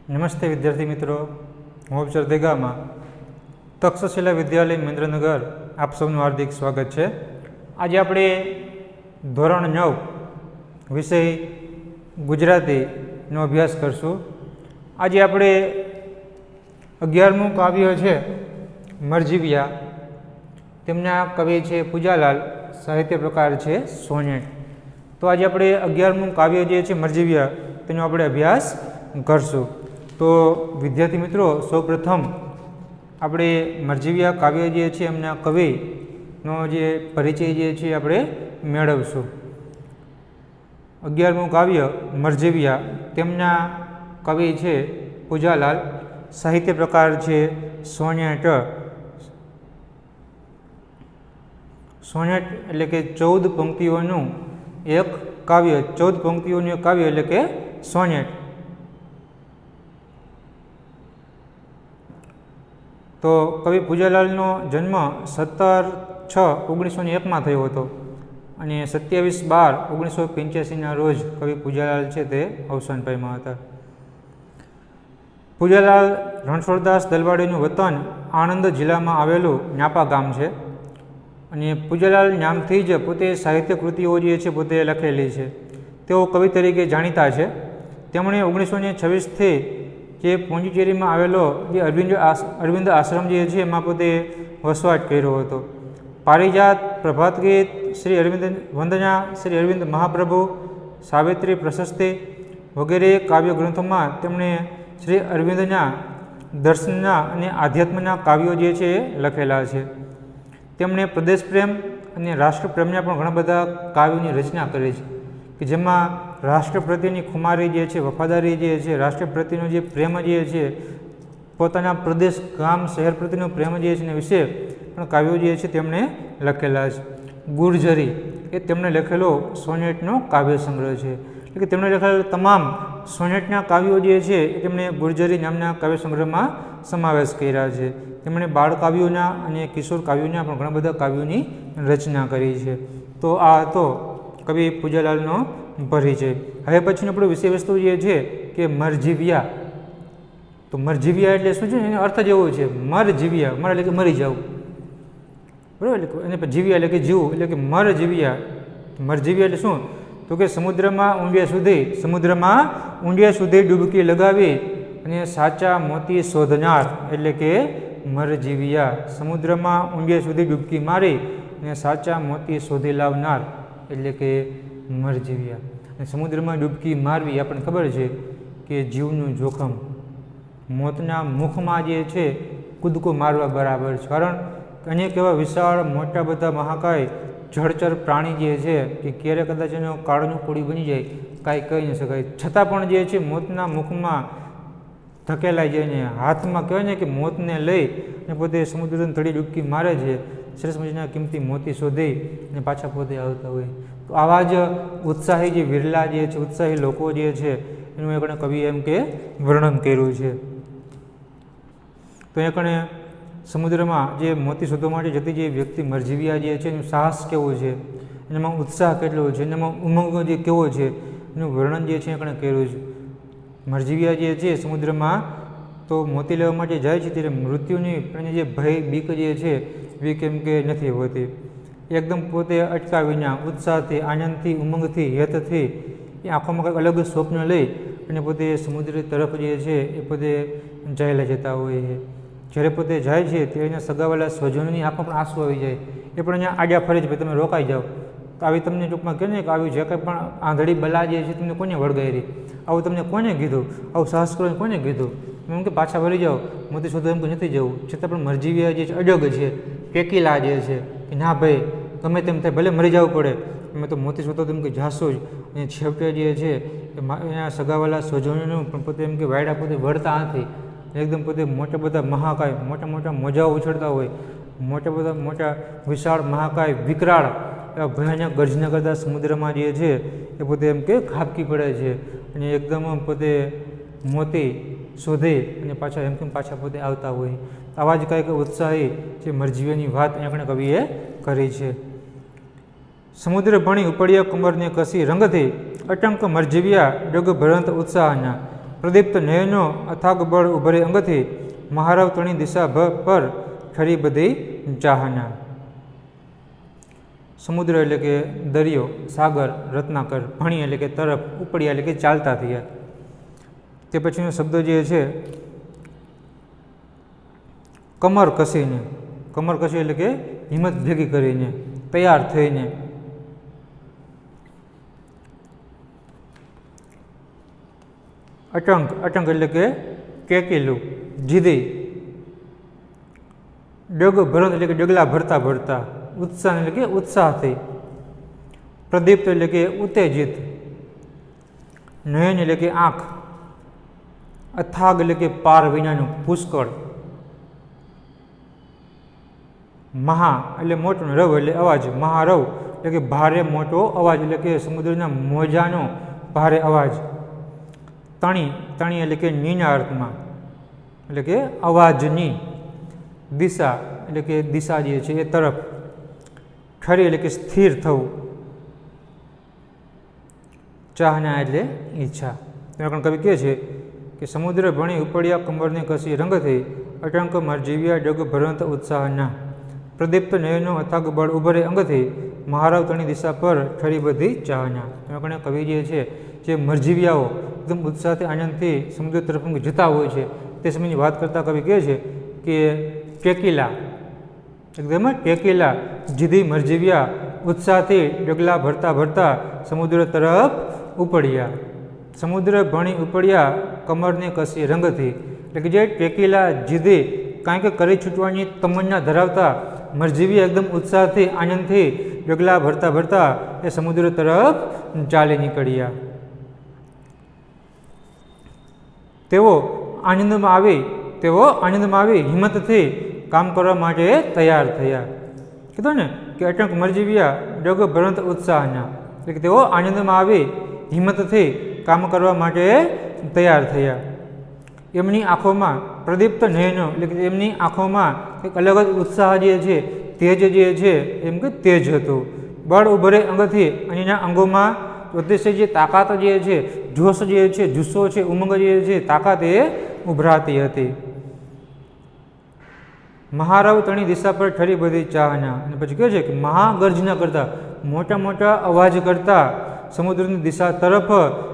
નમસ્તે વિદ્યાર્થી મિત્રો, હું અક્ષર દેગામાં તક્ષશિલા વિદ્યાલય મહેન્દ્રનગર આપ સૌનું હાર્દિક સ્વાગત છે. આજે આપણે ધોરણ 9 વિષય ગુજરાતીનો અભ્યાસ કરશું. આજે આપણે 11મું કાવ્ય છે મરજીવિયા, તેમના કવિ છે પૂજાલાલ, સાહિત્ય પ્રકાર છે સોનેટ. તો આજે આપણે 11મું કાવ્ય જે છે મરજીવિયા તેનો આપણે અભ્યાસ કરશું. તો વિદ્યાર્થી મિત્રો, સૌપ્રથમ આપણે મરજીવિયા કાવ્ય જે છે એમના કવિનો જે પરિચય જે છે આપણે મેળવશું. 11મું કાવ્ય મરજીવિયા, તેમના કવિ છે પૂજાલાલ, સાહિત્ય પ્રકાર છે સોનેટ. સોનેટ એટલે કે 14 પંક્તિઓનું એક કાવ્ય, 14 પંક્તિઓનું એક કાવ્ય એટલે કે સોનેટ. તો કવિ પૂજાલાલનો જન્મ 17/6/1901 થયો હતો અને 27/12/1985 રોજ કવિ પૂજાલાલ છે તે અવસાન પામ્યા હતા. પૂજાલાલ રણછોડદાસ દલવાડીનું વતન આણંદ જિલ્લામાં આવેલું ન્યાપા ગામ છે અને પૂજાલાલ નામથી જ પોતે સાહિત્ય કૃતિઓ જે છે પોતે લખેલી છે. તેઓ કવિ તરીકે જાણીતા છે. તેમણે 1926થી જે પોંડિચેરીમાં આવેલો જે અરવિંદ આશ્રમ જે છે એમાં પોતે વસવાટ કર્યો હતો. પારિજાત, પ્રભાત ગીત, શ્રી અરવિંદ વંદના, શ્રી અરવિંદ મહાપ્રભુ, સાવિત્રી પ્રશસ્તિ વગેરે કાવ્ય ગ્રંથોમાં તેમણે શ્રી અરવિંદના દર્શનના અને આધ્યાત્મના કાવ્યો જે છે એ લખેલા છે. તેમણે પ્રદેશ પ્રેમ અને રાષ્ટ્રપ્રેમના પણ ઘણા બધા કાવ્યોની રચના કરી છે કે જેમાં રાષ્ટ્ર પ્રત્યેની ખુમારી જે છે, વફાદારી જે છે, રાષ્ટ્ર પ્રત્યેનો જે પ્રેમ જે છે, પોતાના પ્રદેશ, ગામ, શહેર પ્રત્યેનો પ્રેમ જે છે એના વિશે પણ કાવ્યો જે છે તેમણે લખેલા છે. ગુર્જરી એ તેમણે લખેલો સોનેટનો કાવ્ય સંગ્રહ છે. એટલે કે તેમણે લખેલા તમામ સોનેટના કાવ્યો જે છે એ તેમણે ગુર્જરી નામના કાવ્ય સંગ્રહમાં સમાવેશ કર્યા છે. તેમણે બાળ કાવ્યોના અને કિશોર કાવ્યોના પણ ઘણા બધા કાવ્યોની રચના કરી છે. તો આ હતો કવિ પૂજાલાલનો પરિચય. હવે પછીનો આપણો વિષય વસ્તુ જે છે કે મરજીવિયા. તો મરજીવિયા એટલે શું છે? એનો અર્થ જ એવો છે, મરજીવિયા, મર એટલે કે મરી જવું, બરાબર. અને જીવિયા એટલે કે જીવવું, એટલે કે મરજીવિયા. મરજીવિયા એટલે શું? તો કે સમુદ્રમાં ઊંડિયા સુધી ડૂબકી લગાવી અને સાચા મોતી શોધનાર એટલે કે મરજીવિયા. સમુદ્રમાં ઊંડિયા સુધી ડૂબકી મારી અને સાચા મોતી શોધી લાવનાર એટલે કે મરજીવિયા. અને સમુદ્રમાં ડૂબકી મારવી આપણને ખબર છે કે જીવનું જોખમ, મોતના મુખમાં જે છે કૂદકો મારવા બરાબર છે. કારણ અનેક એવા વિશાળ મોટા બધા મહાકાય જળચર પ્રાણી જે છે કે ક્યારે કદાચ એનો કાળનું કોળી બની જાય, કાંઈ કહી ન શકાય, છતાં પણ જે છે મોતના મુખમાં ધકેલાઈ જાય ને હાથમાં કહેવાય ને કે મોતને લઈ અને પોતે સમુદ્રની તળિયે ડૂબકી મારે છે. સરસ મજાના કિંમતી મોતી શોધી અને પાછા પોતે આવતા હોય. તો આવા જ ઉત્સાહી જે વિરલા જે છે, ઉત્સાહી લોકો જે છે એનું એક કવિએ એમ કે વર્ણન કર્યું છે. તો એક સમુદ્રમાં જે મોતી શોધવા માટે જતી જે વ્યક્તિ મરજીવિયા જે છે એનું સાહસ કેવું છે, એનામાં ઉત્સાહ કેટલો છે, એનામાં ઉમંગ જે કેવો છે એનું વર્ણન જે છે એ કર્યું છે. મરજીવિયા જે છે સમુદ્રમાં તો મોતી લેવા માટે જાય છે ત્યારે મૃત્યુની પણ જે ભય, બીક જે છે એ કેમ કે નથી હોતી. એકદમ પોતે અટકાવીને ઉત્સાહથી, આનંદથી, ઉમંગથી, હેતથી એ આંખોમાં કંઈક અલગ સ્વપ્ન લઈ અને પોતે સમુદ્ર તરફ જે છે એ પોતે ચાલ્યા જતા હોય છે. જ્યારે પોતે જાય છે ત્યારે એના સગાવાલા સ્વજનોની આંખમાં પણ આંસુ આવી જાય. એ પણ અહીંયા આડ્યા ફરે છે, ભાઈ તમે રોકાઈ જાઓ. તો આવી તમને ટૂંકમાં કહે ને કે આવી જે કંઈ પણ આંધળી બલા જે છે તમને કોને વળગાવી, આવું તમને કોને કીધું, આવું સાહસ કરવાનું કોને કીધું, એમ કે પાછા વળી જાઓ, મોતી શોધવા એમ કે નથી જવું. છતાં પણ મરજીવિયા જે છે અડગ છે, પેકીલા જે છે કે ના ભાઈ ગમે તેમ થાય, ભલે મરી જવું પડે, અમે તો મોતી શોધવા તેમ કે જાશું જ. અને છેવટે જે છે એના સગાવાલા સ્વજનોનું પણ પોતે એમ કે વાયડા પોતે વળતા નથી. એકદમ પોતે મોટા બધા મહાકાય, મોટા મોટા મોજાઓ ઉછળતા હોય, મોટા વિશાળ મહાકાય વિકરાળ એવા ભયાનક ગર્જના કરતા સમુદ્રમાં જે છે એ પોતે એમ કે ખાબકી પડે છે અને એકદમ પોતે મોતી શોધી અને પાછા એમ કેમ પાછા પોતે આવતા હોય. આવા જ કાંઈક ઉત્સાહી જે મરજીવિયાની વાત અહીંયા કવિએ કરી છે. સમુદ્ર ભણી ઉપડ્યા કમરને કસી રંગથી અટંક મરજીવ્યા ડગ ભરંત ઉત્સાહના प्रदीप्त नयनो અથાગ બળ ઉભરે અંગથી મહારાવ તણી દિશા પર ખરી બધી ચાહના। સમુદ્ર એટલે કે દરિયો, સાગર, રત્નાકર, ભણી એટલે કે તરફ, ઉપડ્યા એટલે કે ચાલતા થયા। તે પછીનો શબ્દ જે છે કમર કસીને, કમર કસી એટલે કે હિંમત ભેગી કરીને, તૈયાર થઈને। અટંક, અટંક એટલે કે કેકેલું, જીદી। ડગ ભરત એટલે કે ડગલા ભરતા ભરતા, ઉત્સાહ એટલે કે ઉત્સાહથી। પ્રદીપ્ત એટલે કે ઉત્તેજિત, નયન એટલે કે આંખ, અથાગ એટલે કે પાર વિનાનું, પુષ્કળ। મહા એટલે મોટું, રવ એટલે અવાજ, મહારવ એટલે કે ભારે મોટો અવાજ એટલે કે સમુદ્રના મોજાનો ભારે અવાજ। તણી, તણી એટલે કે નીના અર્થમાં એટલે કે અવાજની। દિશા એટલે કે દિશા જે છે એ તરફ। ખરી એટલે કે સ્થિર થવું। ચાહના એટલે ઈચ્છા। ત્યાં કવિ કહે છે કે સમુદ્ર ભણી ઉપડ્યા કમરને કસી રંગથી અટંક મરજીવ્યા ડગ ભરંત ઉત્સાહના। પ્રદીપ્ત નયનો અથાગ બળ ઉભરે અંગથી મહારાવ તણી દિશા પર ખરી બધી ચાહના। ત્યાં કવિ જે છે જે મરજીવ્યાઓ એકદમ ઉત્સાહથી આનંદથી સમુદ્ર તરફ જતા હોય છે તે સમયની વાત કરતા કવિ કહે છે કે ટેકીલા, એકદમ ટેકીલા, જીદી મરજીવ્યા, ઉત્સાહથી ડગલા ભરતા ભરતા સમુદ્ર તરફ ઉપડ્યા। સમુદ્ર ભણી ઉપડ્યા કમરને કસી રંગથી એટલે કે જે ટેકીલા, જીદી, કાંઈક કરી છૂટવાની તમન્ના ધરાવતા મરજીવી એકદમ ઉત્સાહથી આનંદથી ડગલા ભરતા ભરતા એ સમુદ્ર તરફ ચાલી નીકળ્યા। તેઓ આનંદમાં આવી હિંમતથી કામ કરવા માટે તૈયાર થયા। કીધું ને કે અટંક મરજીવ્યા ડગ ભરંત ઉત્સાહના, એટલે કે તેઓ આનંદમાં આવી હિંમતથી કામ કરવા માટે તૈયાર થયા। એમની આંખોમાં પ્રદીપ્ત નયનો એટલે કે એમની આંખોમાં એક અલગ જ ઉત્સાહ જે છે, તેજ જે છે એમ કે તેજ હતું। બળ ઉભરે અંગથી અને એના અંગોમાં અતિશય જે તાકાત જે છે, જોશ જે છે, જુસ્સો છે, ઉમંગ જે છે, તાકાત એ ઉભરાતી હતી। મહારાવ તણી દિશા પર ખરી બધી ચાહના, અને પછી કહે છે કે મહાગર્જના કરતા, મોટા મોટા અવાજ કરતા સમુદ્રની દિશા તરફ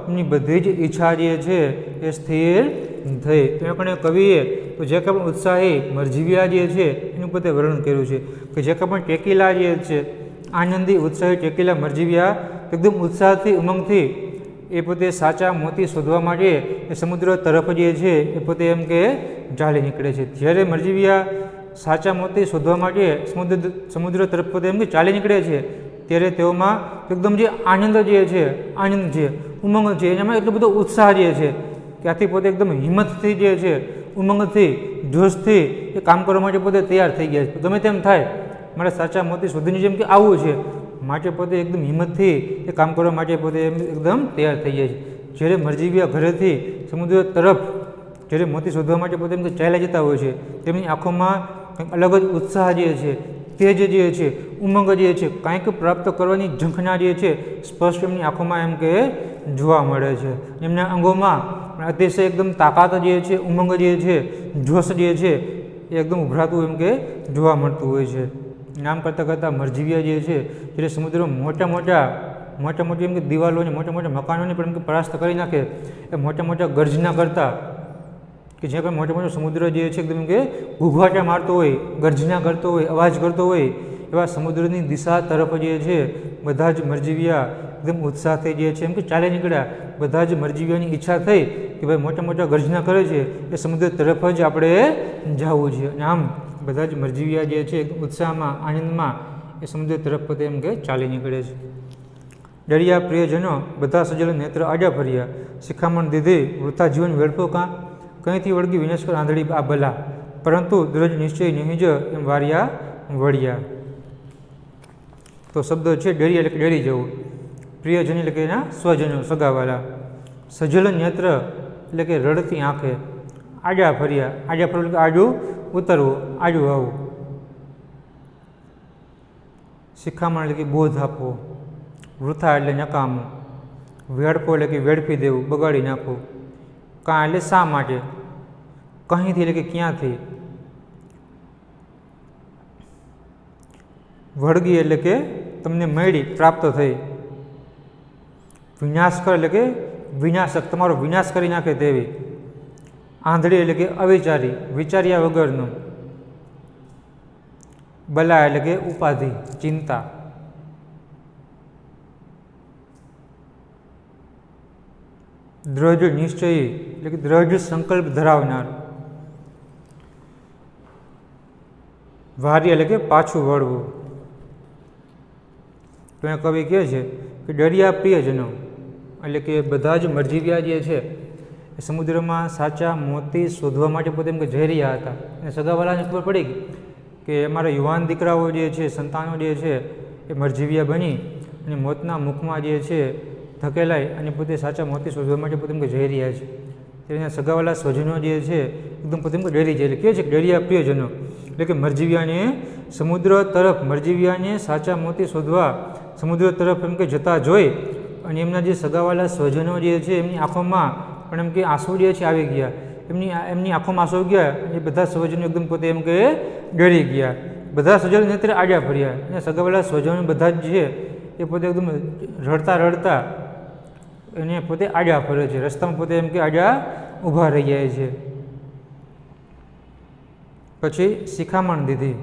એમની બધી જ ઈચ્છા જે છે એ સ્થિર થઈ। તો એ કવિએ તો જે કંઈ પણ ઉત્સાહી મરજીવ્યા જે છે એનું પોતે વર્ણન કર્યું છે કે જે કંઈ પણ ટેકીલા જે છે, આનંદી ઉત્સાહી ટેકીલા મરજીવ્યા એકદમ ઉત્સાહથી ઉમંગથી એ પોતે સાચા મોતી શોધવા માટે એ સમુદ્ર તરફ જે છે એ પોતે એમ કે ચાલી નીકળે છે। જ્યારે મરજીવ્યા સાચા મોતી શોધવા માટે સમુદ્ર તરફ પોતે એમ કે ચાલી નીકળે છે ત્યારે તેઓમાં એકદમ જે આનંદ જે છે, આનંદ છે, ઉમંગ છે, એનામાં એટલો બધો ઉત્સાહ જે છે કે આથી પોતે એકદમ હિંમતથી જે છે, ઉમંગથી, જોશથી એ કામ કરવા માટે પોતે તૈયાર થઈ ગયા છે। ગમે તેમ થાય મારે સાચા મોતી શોધીને જેમ કે આવવું છે માટે પોતે એકદમ હિંમતથી એ કામ કરવા માટે પોતે એકદમ તૈયાર થઈ જાય છે। જ્યારે મરજીવ્યા ઘરેથી સમુદ્ર તરફ જ્યારે મોતી શોધવા માટે પોતે એમ કે ચાલ્યા જતા હોય છે તેમની આંખોમાં કંઈક અલગ જ ઉત્સાહ જે છે, તેજ જે છે, ઉમંગ જે છે, કંઈક પ્રાપ્ત કરવાની ઝંખના જે છે સ્પષ્ટ એમની આંખોમાં એમ કે જોવા મળે છે। એમના અંગોમાં અતિશય એકદમ તાકાત જે છે, ઉમંગ જે છે, જોશ જે છે એ એકદમ ઉભરાતું એમ કે જોવા મળતું હોય છે। નામ કરતાં કરતાં મરજીવ્યા જે છે જ્યારે સમુદ્રમાં મોટા મોટી એમ કે દિવાલોને મોટા મોટા મકાનોને પણ એમ કે પરાસ્ત કરી નાખે એ મોટા ગર્જના કરતા કે જે પણ મોટો સમુદ્ર જે છે એકદમ કે ઘૂઘવાટા મારતો હોય, ગર્જના કરતો હોય, અવાજ કરતો હોય એવા સમુદ્રની દિશા તરફ જે છે બધા જ મરજીવ્યા એકદમ ઉત્સાહથી જે છે એમ કે ચાલી નીકળ્યા। બધા જ મરજીવ્યાની ઈચ્છા થઈ કે ભાઈ મોટા ગર્જના કરે છે એ સમુદ્ર તરફ જ આપણે જવું છે, અને આમ બધા જ મરજીવ્યા જે છે ઉત્સાહમાં, આનંદમાં એ સમુદ્ર તરફ પોતે એમ કે ચાલી નીકળે છે। ડરિયા પ્રિયજનો બધા સજલ નેત્ર આડા ફર્યા, શિખામણ દીધી વૃથા જીવન વેડફો કાં, કંઈથી વળગી વિનાશકર આંધળી આ ભલા, પરંતુ દ્રઢ નિશ્ચય નહીં જ એમ વાર્યા વળ્યા। તો શબ્દો છે ડરિયા એટલે કે ડરી જવું, પ્રિયજન એટલે કે એના સ્વજનો, સગાવાલા, સજલ નેત્ર એટલે કે રડતી આંખે, આડા ફર્યા, આડા ફરવું એટલે કે આડું ઉતરવું, આડું આવવું, શિખામણ એટલે કે બોધ આપવો, વૃથા એટલે નકામું, વેડફો એટલે કે વેડફી દેવું, બગાડી નાખવું, કાં એટલે શા માટે, કહીંથી એટલે કે ક્યાંથી, વળગી એટલે કે તમને મળી, પ્રાપ્ત થઈ, વિનાશકર એટલે કે વિનાશક, તમારો વિનાશ કરી નાખે તેવી, આંધળી એટલે કે અવિચારી, વિચાર્યા વગરનું, બલા એટલે કે ઉપાધિ, ચિંતા, દ્રઢ નિશ્ચયી એટલે કે દ્રઢ સંકલ્પ ધરાવનાર, વાર્ય એટલે કે પાછું વળવું. તો એ કવિ કહે છે કે દરિયા પ્રિયજનો એટલે કે બધા જ મરજીવ્યા જે છે એ સમુદ્રમાં સાચા મોતી શોધવા માટે પોતે એમ કે જઈ રહ્યા હતા. અને સગાવાલાને ખબર પડી કે અમારા યુવાન દીકરાઓ જે છે, સંતાનો જે છે એ મરજીવ્યા બની અને મોતના મુખમાં જે છે ધકેલાય અને પોતે સાચા મોતી શોધવા માટે પોતે એમ કે જઈ રહ્યા છે. તેના સગાવાલા સ્વજનો જે છે એકદમ પોતે એમ કે ડરી જાય. એટલે કહે છે કે દરિયા પ્રિયજનો એટલે કે મરજીવ્યાને સમુદ્ર તરફ, મરજીવ્યાને સાચા મોતી શોધવા સમુદ્ર તરફ એમ કે જતા જોઈ અને એમના જે સગાવાલા સ્વજનો જે છે એમની આંખોમાં પણ એમ કે આંસુ જે છે આવી ગયા. એમની આંખોમાં આંસુ ગયા. એ બધા સ્વજનો એકદમ પોતે એમ કે ડરી ગયા. બધા સ્વજનો નેત્ર આડ્યા ફર્યા અને સગાવાલા સ્વજનો બધા જ છે એ પોતે એકદમ રડતા રડતા એને પોતે આડ્યા ફરે છે. રસ્તામાં પોતે એમ કે આડ્યા ઊભા રહી જાય છે. પછી શિખામણ દીધી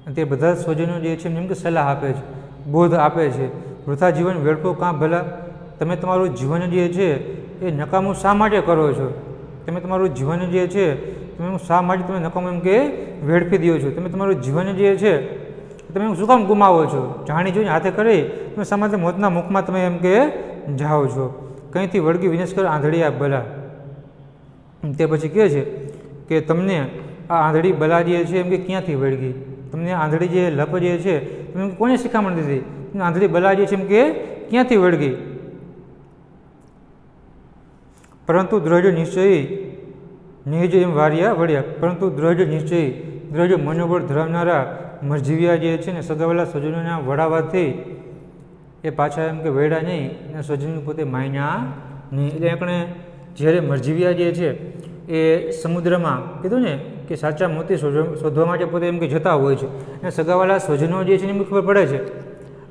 અને તે બધા સ્વજનો જે છે એમ કે સલાહ આપે છે, બોધ આપે છે. વૃથા જીવન વેડફો કાં ભલા, તમે તમારું જીવન જે છે એ નકામું શા માટે કરો છો? તમે તમારું જીવન જે છે તમે શા માટે તમે નકામું એમ કે વેડફી દો છો? તમે તમારું જીવન જે છે તમે શું કામ ગુમાવો છો? જાણી જોઈને હાથે કરી તમે શા માટે મોતના મુખમાં તમે એમ કે જાઓ છો? કંઈથી વળગી વિનાશ કર આંધળીયા બલા. તે પછી કહે છે કે તમને આ આંધળી બલા જે છે એમ કે ક્યાંથી વળગી? તમને આંધળી જે લપ જે છે તમે કોને શિખામણ દીધી? આંધળી બલા જે છે એમ કે ક્યાંથી વળગી? પરંતુ દ્રઢ નિશ્ચયી નિજ એમ વાર્યા વળ્યા. પરંતુ દ્રઢ નિશ્ચયી, દ્રઢ મનોબળ ધરાવનારા મરજીવ્યા જે છે ને સગાવાલા સ્વજનોના વડાવાથી એ પાછા એમ કે વેડા નહીં અને સ્વજનો પોતે માયના નહીં. એટલે આપણે જ્યારે મરજીવ્યા જે છે એ સમુદ્રમાં કીધું ને કે સાચા મોતી શોધવા માટે પોતે એમ કે જતા હોય છે અને સગાવાલા સ્વજનો જે છે એની ખબર પડે છે.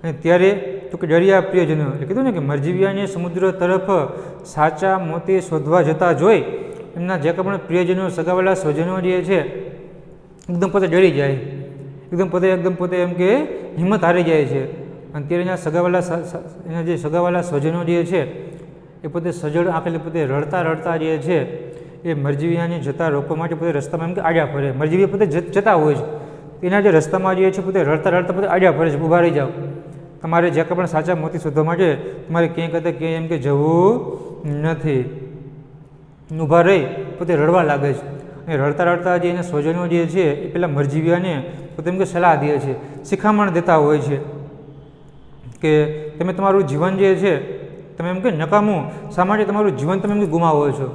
અને ત્યારે તો કે દરિયા પ્રિયજનો એટલે કીધું ને કે મરજીવ્યાને સમુદ્ર તરફ સાચા મોતી શોધવા જતા જોઈ એમના જે પણ પ્રિયજનો, સગાવાલા સ્વજનો જે છે એકદમ પોતે ડરી જાય, એકદમ પોતે એમ કે હિંમત હારી જાય છે. અને ત્યારે એના જે સગાવાલા સ્વજનો જે છે એ પોતે સજળ આંખે પોતે રડતા રડતા જે છે એ મરજીવ્યાને જતા રોકવા માટે પોતે રસ્તામાં એમ કે આડ્યા ફરે. મરજીવ્યા પોતે જતા હોય છે એના જે રસ્તામાં જે છે પોતે રડતા રડતા પોતે આડ્યા ફરે છે. ઊભા રહી જાઓ, તમારે જે પણ સાચા મોતી શોધવા માટે તમારે ક્યાંય કરતા ક્યાંય એમ કે જવું નથી. ઊભા રહી પોતે રડવા લાગે છે અને રડતા રડતા જે એના સ્વજનો જે છે એ પેલા મરજીવ્યાને પોતે એમ કે સલાહ દે છે, શિખામણ દેતા હોય છે કે તમે તમારું જીવન જે છે તમે એમ કે નકામું શા માટે તમારું જીવન તમે એમ કે ગુમાવો છો?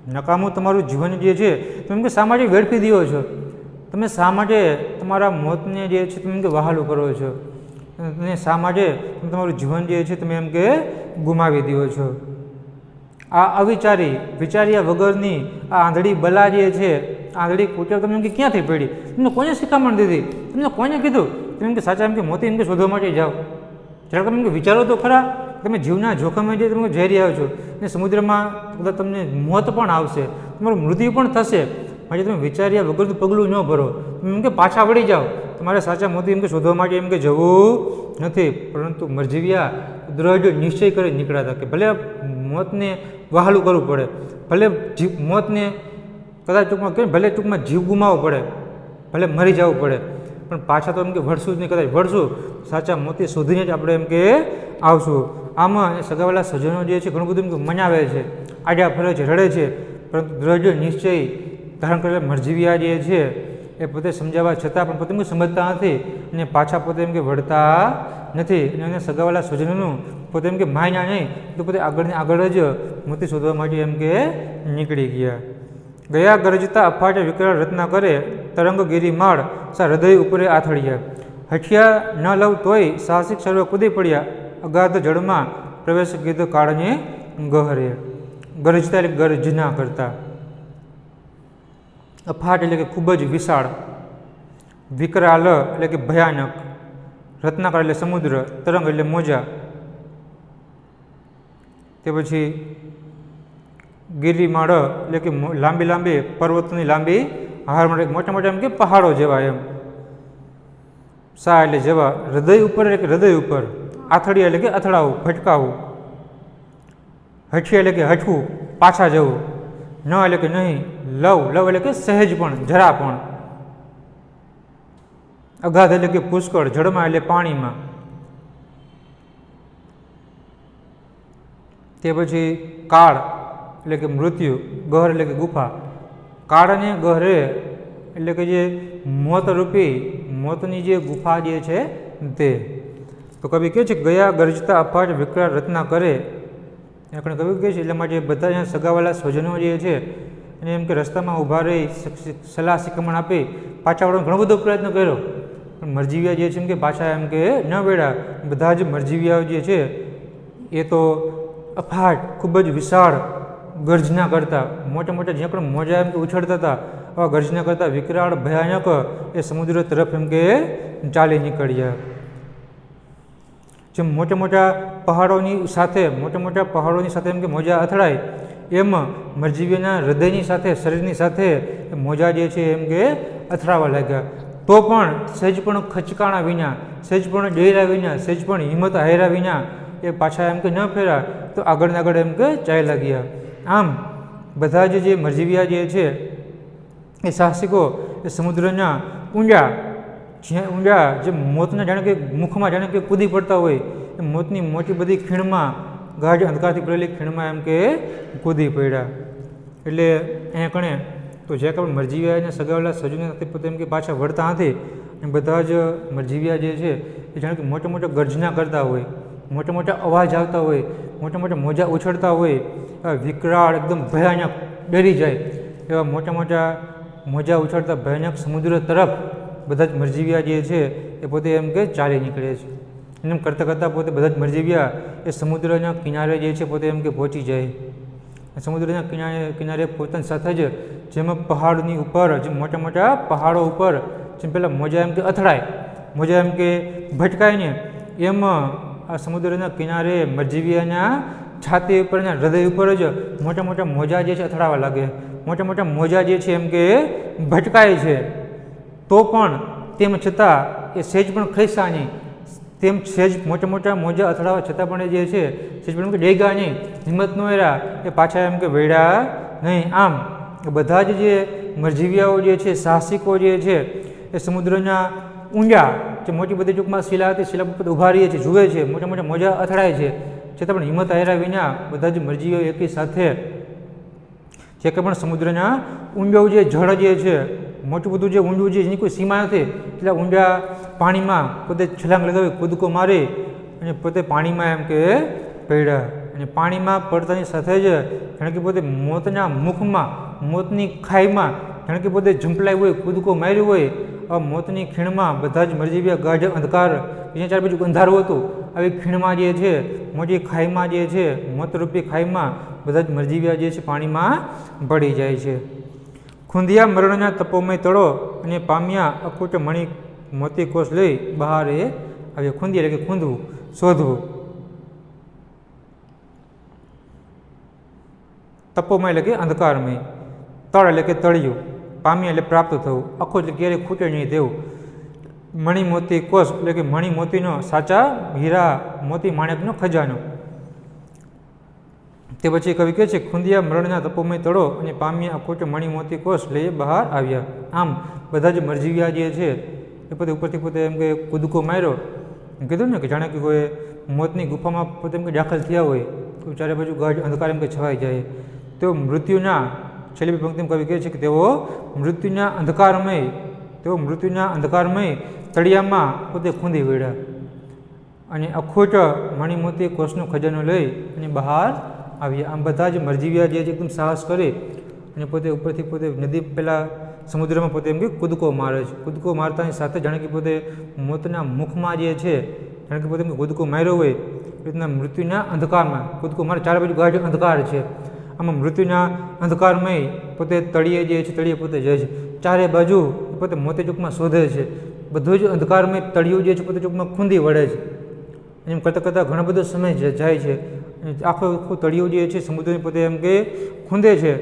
નકામું તમારું જીવન જે છે તમે એમ કે શા માટે વેડફી દો છો? તમે શા માટે તમારા મોતને જે છે તમે એમ કે વહાલું કરો છો? અને શા માટે તમે તમારું જીવન જે છે તમે એમ કે ગુમાવી દો છો? આ અવિચારી, વિચાર્યા વગરની આ આંધળી બલા જે છે, આંધળી કુચર તમને એમ કે ક્યાંથી પડી? તમને કોને શિખામણ દીધી? તમને કોને કીધું તમે એમ કે સાચા એમ કે મોતી એમ કે શોધવા માટે જાઓ? જ્યારે તમે એમ કે વિચારો તો ખરા, તમે જીવના જોખમે જે તમે જઈ રહ્યા છો અને સમુદ્રમાં કદાચ તમને મોત પણ આવશે, તમારું મૃત્યુ પણ થશે, માટે તમે વિચાર્યા વગરનું પગલું ન ભરો. તમે એમ કે પાછા વળી જાઓ. તમારે સાચા મોતી એમ કે શોધવા માટે એમ કે જવું નથી. પરંતુ મરજીવ્યા દ્રઢ નિશ્ચય કરી નીકળ્યા હતા કે ભલે મોતને વહાલું કરવું પડે, ભલે મોતને કદાચ ટૂંકમાં જીવ ગુમાવવો પડે, ભલે મરી જવું પડે, પણ પાછા તો એમ કે વળશું જ નહીં. કદાચ વળશું સાચા મોતી શોધીને જ આપણે એમ કે આવશું. આમાં સગાવાલા સ્વજનો જે છે ઘણું બધું એમ કે મનાવે છે, આડ્યા ફરે છે, રડે છે, પરંતુ દ્રઢ નિશ્ચય ધારણ કરેલા મરજીવ્યા જે છે એ પોતે સમજાવવા છતાં પણ પોતે એમ સમજતા નથી અને પાછા પોતે એમ કે વળતા નથી. અને સગાવાલા સ્વજનોનું પોતે એમ કે માયના નહીં તો પોતે આગળ જ મોતી શોધવા માટે એમ કે નીકળી ગયા. ગયા ગરજતા અફાટ વિકરાળ રચના કરે, તરંગગીરી માળ સા હૃદય ઉપરે આથળ્યા. હઠિયા ન લવ તોય સાહસિક સર્વ કૂદી પડ્યા, અગાધ જળમાં પ્રવેશ કીધો કાળને ગહરે. ગરજતા એટલે ગર્જના કરતા, અફાટ એટલે કે ખૂબ જ વિશાળ, વિકરાલ એટલે કે ભયાનક, રત્નાકર એટલે સમુદ્ર, તરંગ એટલે મોજા, તે પછી ગિરિમાળ એટલે કે લાંબી લાંબી પર્વતોની લાંબી હાર મળે, મોટા મોટા એમ કે પહાડો જેવા એમ, સા એટલે જેવા, હૃદય ઉપર એટલે કે હૃદય ઉપર, આથડિયા એટલે કે અથડાવું, ભટકાવું, હઠિયા એટલે કે હઠવું, પાછા જવું, ન એટલે કે નહીં, લવ લવ એટલે કે સહેજ પણ, જરા પણ, અગાધ એટલે કે પુષ્કળ, જળમાં એટલે પાણીમાં, તે પછી કાળ એટલે કે મૃત્યુ, ગહર એટલે કે ગુફા, કાળ અને ગહરે એટલે કે જે મોતરૂપી, મોતની જે ગુફા જે છે તે. તો કવિ કહે છે ગયા ગરજતા અફાટ વિકરાળ રચના કરે, આપણે કવિ કહે છે એટલા માટે બધા અહીંયા સગાવાલા સ્વજનો જે છે એને એમ કે રસ્તામાં ઊભા રહી સલાહ શિખામણ આપી પાછા વળવાનો ઘણો બધો પ્રયત્ન કર્યો, પણ મરજીવિયા જે છે એમ કે પાછા એમ કે ન વેળા. બધા જ મરજીવિયાઓ જે છે એ તો અફાટ, ખૂબ જ વિશાળ ગર્જના કરતા, મોટા મોટા જ્યાં પણ મોજા એમ કે ઉછળતા હતા, આવા ગર્જના કરતા વિકરાળ ભયાનક એ સમુદ્ર તરફ એમ કે ચાલી નીકળ્યા. જેમ મોટા મોટા પહાડોની સાથે એમ કે મોજા અથડાય, એમ મરજીવીના હૃદયની સાથે, શરીરની સાથે મોજા જે છે એમ કે અથડાવા લાગ્યા. તો પણ સહેજ પણ ખચકાણા વિના, સહેજ પણ ડેરા વિના, સહેજ પણ હિંમત હાર્યા વિના એ પાછા એમ કે ન ફેરા, તો આગળ આગળ એમ કે ચાલ્યા ગયા. આમ બધા જ જે મરજીવિયા જે છે એ સાહસિકો એ સમુદ્રના ઊંડા જે મોતના જાણે કે મુખમાં જાણે કે કૂદી પડતા હોય, એ મોતની મોટી બધી ખીણમાં, ગાઢ અંધકારથી ભરેલી ખીણમાં એમ કે કૂદી પડ્યા. એટલે અહીંયા કણે તો જે કાંઈ પણ મરજીવિયા સગાવેલા સજ્જનો પોતે એમ કે પાછા વળતા નથી, અને બધા જ મરજીવિયા જે છે એ જાણે કે મોટા મોટા ગર્જના કરતા હોય, મોટા મોટા અવાજ આવતા હોય, મોટા મોટા મોજા ઉછળતા હોય, વિકરાળ એકદમ ભયાનક, ડરી જાય એવા મોટા મોટા મોજા ઉછળતા ભયાનક સમુદ્ર તરફ બધા જ મરજીવિયા જે છે એ પોતે એમ કે ચાલી નીકળે છે. એમ કરતાં કરતાં પોતે બધા જ મરજીવિયા એ સમુદ્રના કિનારે જે છે પોતે એમ કે પહોંચી જાય. સમુદ્રના કિનારે પોતાની સાથે જ જેમાં પહાડની ઉપર, જે મોટા મોટા પહાડો ઉપર જેમ પહેલાં મોજા એમ કે અથડાય, મોજા એમ કે ભટકાય ને, એમ આ સમુદ્રના કિનારે મરજીવિયાના છાતી ઉપરના હૃદય ઉપર જ મોટા મોટા મોજા જે છે અથડાવા લાગે, મોટા મોટા મોજા જે છે એમ કે ભટકાય છે. તો પણ તેમ છતાં એ સહેજ પણ ખેંચા નહીં, તેમ સહેજ મોટા મોટા મોજા અથડાવા છતાં પણ એ જે છે સહેજ પણ કે ડેગા નહીં, હિંમત ન એરા, એ પાછા એમ કે વેડા નહીં. આમ બધા જ જે મરજીવિયાઓ જે છે, સાહસિકો જે છે એ સમુદ્રના ઊંડા, જે મોટી બધી ટૂંકમાં શિલા હતી, શિલા ઉપર ઊભા રહીએ છીએ, જુએ છે, મોટા મોટા મોજા અથડાય છે, છતાં પણ હિંમત હાર્યા વિના બધા જ મરજીવીઓ એકી સાથે જે કંઈ પણ સમુદ્રના ઊંડો જે જળ જે છે, મોટું બધું જે ઊંડું છે એની કોઈ સીમા નથી, એટલે ઊંડા પાણીમાં પોતે છલાંગ લગાવી કૂદકો મારી અને પોતે પાણીમાં એમ કે પડ્યા. અને પાણીમાં પડતાની સાથે જ જાણે કે પોતે મોતના મુખમાં, મોતની ખાઈમાં જાણે કે પોતે ઝૂંપલાઈ હોય, કૂદકો માર્યું હોય, આ મોતની ખીણમાં બધા જ મરજીવિયા ગાઢ અંધકાર, બીજા ચાર બાજુ અંધારું હતું, આવી ખીણમાં જે છે, મોટી ખાઈમાં જે છે, મોતરૂપી ખાઈમાં બધા જ મરજીવિયા જે છે પાણીમાં પડી જાય છે. ખૂંદિયા મરણના તપોમય તળો અને પામ્યા અકૂટ મણિ મોતી કોષ લઈ બહાર એ આવ્યા. ખૂંદિયા એટલે કે ખૂંદવું, શોધવું. તપોમય એટલે કે અંધકારમય, તળ એટલે કે તળિયું, પામ્યા એટલે પ્રાપ્ત થવું, અખો એટલે ક્યારેય ખૂટે નહીં તેવું, મણિ મોતી કોષ એટલે કે મણિ મોતીનો, સાચા હીરા મોતી માણેકનો ખજાનો. તે પછી કવિ કહે છે ખૂંદિયા મરણના તપોમય તળો અને પામ્યા અખૂટ મણિ મોતી કોષ લઈ બહાર આવ્યા. આમ બધા જ મરજીવિયા જે છે એ પોતે ઉપરથી પોતે એમ કે કૂદકો માર્યો, કીધું ને કે જાણે કે કોઈ મોતની ગુફામાં પોતે એમ કે દાખલ થયા હોય, કોઈ ચારે બાજુ ગાઢ અંધકાર એમ કે છવાઈ જાય, તેઓ મૃત્યુના, છેલ્લી પંક્તિમાં કવિ કહે છે કે તેઓ મૃત્યુના અંધકારમય તળિયામાં પોતે ખૂંદી વળ્યા અને અખૂટ મણિ મોતી કોષનો ખજાનો લઈ અને બહાર આવ્યા. આમ બધા જ મરજીવિયા જે એકદમ સાહસ કરે અને પોતે ઉપરથી પોતે નદી પહેલાં સમુદ્રમાં પોતે એમ કે કૂદકો મારે છે. કૂદકો મારતાની સાથે જાણે કે પોતે મોતના મુખમાં જે છે, જાણે કે પોતે કૂદકો માર્યો હોય એ રીતના મૃત્યુના અંધકારમાં કૂદકો મારે, ચાર બાજુ ગાઢ અંધકાર છે, આમાં મૃત્યુના અંધકારમય પોતે તળિયે જે છે, તળિયે પોતે જાય છે, ચારે બાજુ પોતે મોતે ટૂંકમાં શોધે છે, બધું જ અંધકારમય તળિયું જે છે પોતે ટૂંકમાં ખૂંદી વળે છે. એમ કરતાં કરતાં ઘણો બધો સમય જાય છે. આખું તળિયું જે છે સમુદ્રની પોતે એમ કે ખૂંદે છે,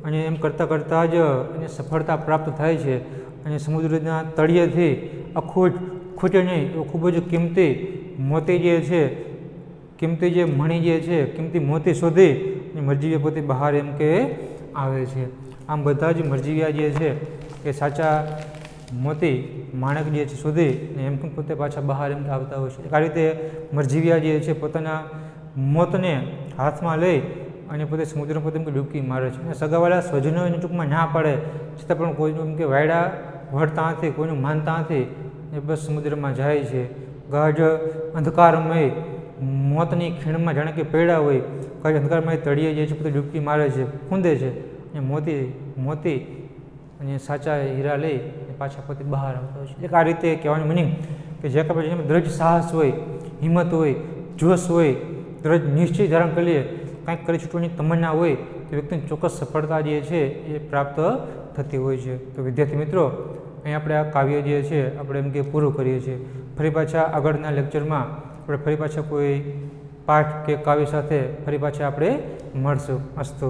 અને એમ કરતાં કરતાં જ એને સફળતા પ્રાપ્ત થાય છે. અને સમુદ્રના તળિયેથી આખું જ ખૂટે નહીં એવું ખૂબ જ કિંમતી મોતી જે છે, કિંમતી જે મણી જે છે, કિંમતી મોતી શોધી અને મરજીવિયા પોતે બહાર એમ કે આવે છે. આમ બધા જ મરજીવિયા જે છે એ સાચા મોતી માણેક જે છે શોધી અને એમ પણ પોતે પાછા બહાર એમ આવતા હોય છે. આ રીતે મરજીવિયા જે છે પોતાના મોતને હાથમાં લઈ અને પોતે સમુદ્રમાં પોતે એમ કે ડૂબકી મારે છે. અને સગાવાળા સ્વજનો એને ટૂંકમાં ના પાડે છતાં પણ કોઈનું એમ કે વાયડા વળતા નથી, કોઈનું માનતા નથી, એ બસ સમુદ્રમાં જાય છે. ગાઢ અંધકારમય મોતની ખીણમાં જાણે કે પડ્યા હોય, ગાઢ અંધકારમય તળિયે જે છે પોતે ડૂબકી મારે છે, ખૂંદે છે, અને મોતી અને સાચા હીરા લઈ પાછા પોતે બહાર આવતા હોય છે. એક આ રીતે કહેવાનું મિનિંગ કે જે આપણે દ્રઢ સાહસ હોય, હિંમત હોય, જોશ હોય, દ્રઢ નિશ્ચય ધારણ કરીએ, કાંઈક કરી છૂટવાની તમન્ના હોય તો વ્યક્તિની ચોક્કસ સફળતા જે છે એ પ્રાપ્ત થતી હોય છે. તો વિદ્યાર્થી મિત્રો, અહીં આપણે આ કાવ્ય જે છે આપણે એમ કે પૂરું કરીએ છીએ. ફરી પાછા આગળના લેક્ચરમાં આપણે ફરી પાછા કોઈ પાઠ કે કાવ્ય સાથે ફરી પાછા આપણે મળશું. અસ્તુ.